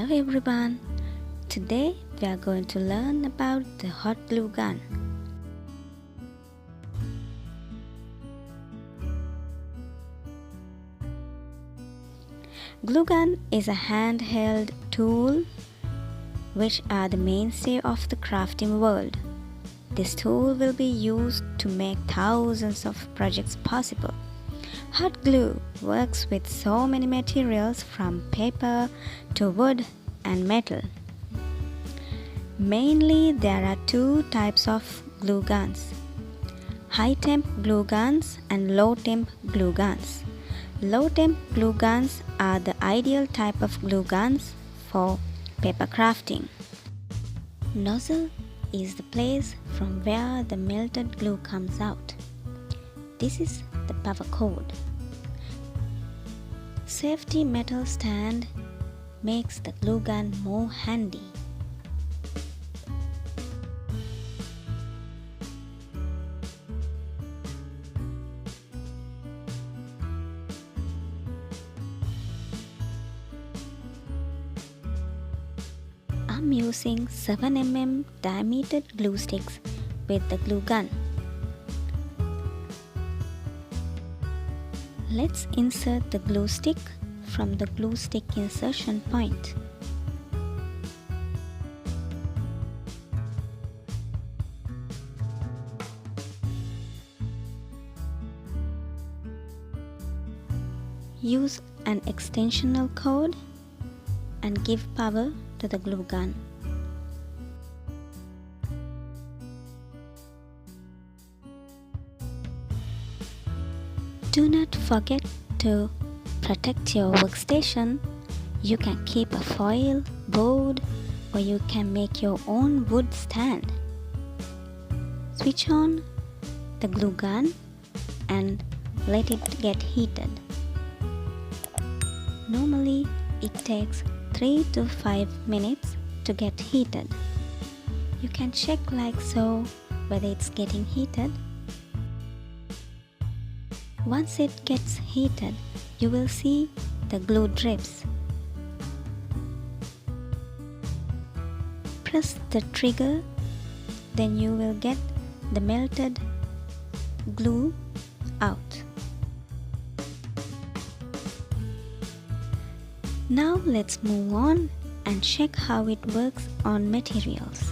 Hello everyone. Today we are going to learn about the hot glue gun. Glue gun is a handheld tool which are the mainstay of the crafting world. This tool will be used to make thousands of projects possible. Hot glue works with so many materials from paper to wood and metal. Mainly there are two types of glue guns: high temp glue guns and low temp glue guns. Low temp glue guns are the ideal type of glue guns for paper crafting. Nozzle is the place from where the melted glue comes out. This is the power cord. Safety metal stand makes the glue gun more handy. I'm using 7 mm diameter glue sticks with the glue gun. Let's insert the glue stick from the glue stick insertion point. Use an extensional cord and give power to the glue gun. Do not forget to protect your workstation. You can keep a foil, board, or you can make your own wood stand. Switch on the glue gun and let it get heated. Normally it takes 3 to 5 minutes to get heated. You can check like so whether it's getting heated. Once it gets heated, you will see the glue drips. Press the trigger, then you will get the melted glue out. Now let's move on and check how it works on materials.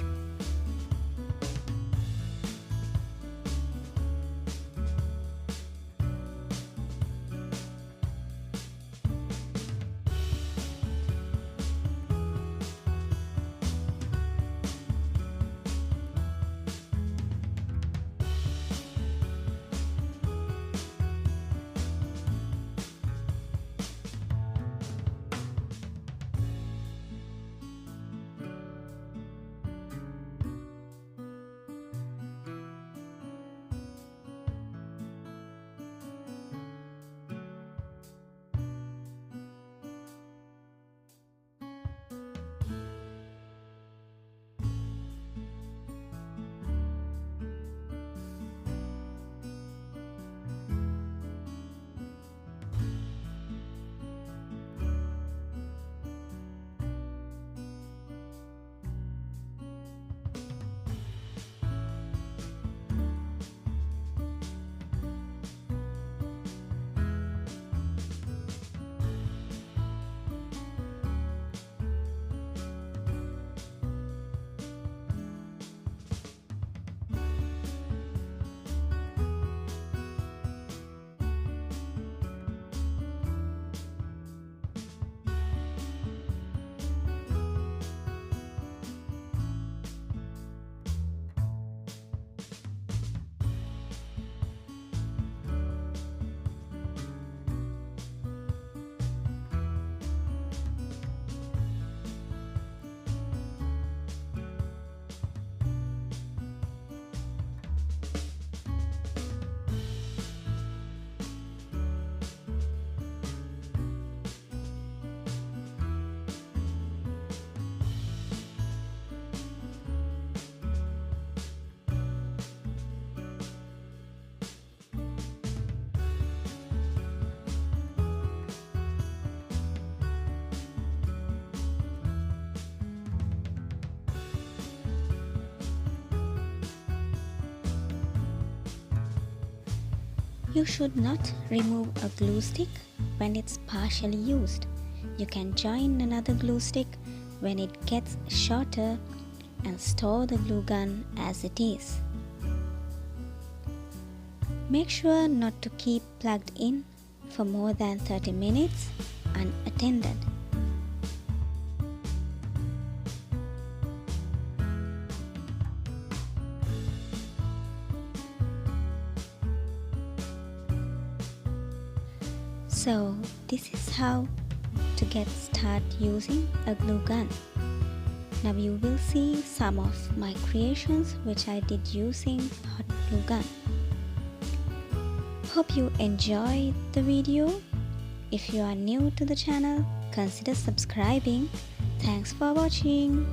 You should not remove a glue stick when it's partially used. You can join another glue stick when it gets shorter and store the glue gun as it is. Make sure not to keep plugged in for more than 30 minutes unattended. So this is how to get started using a glue gun. Now you will see some of my creations which I did using hot glue gun. Hope you enjoyed the video. If you are new to the channel, consider subscribing. Thanks for watching.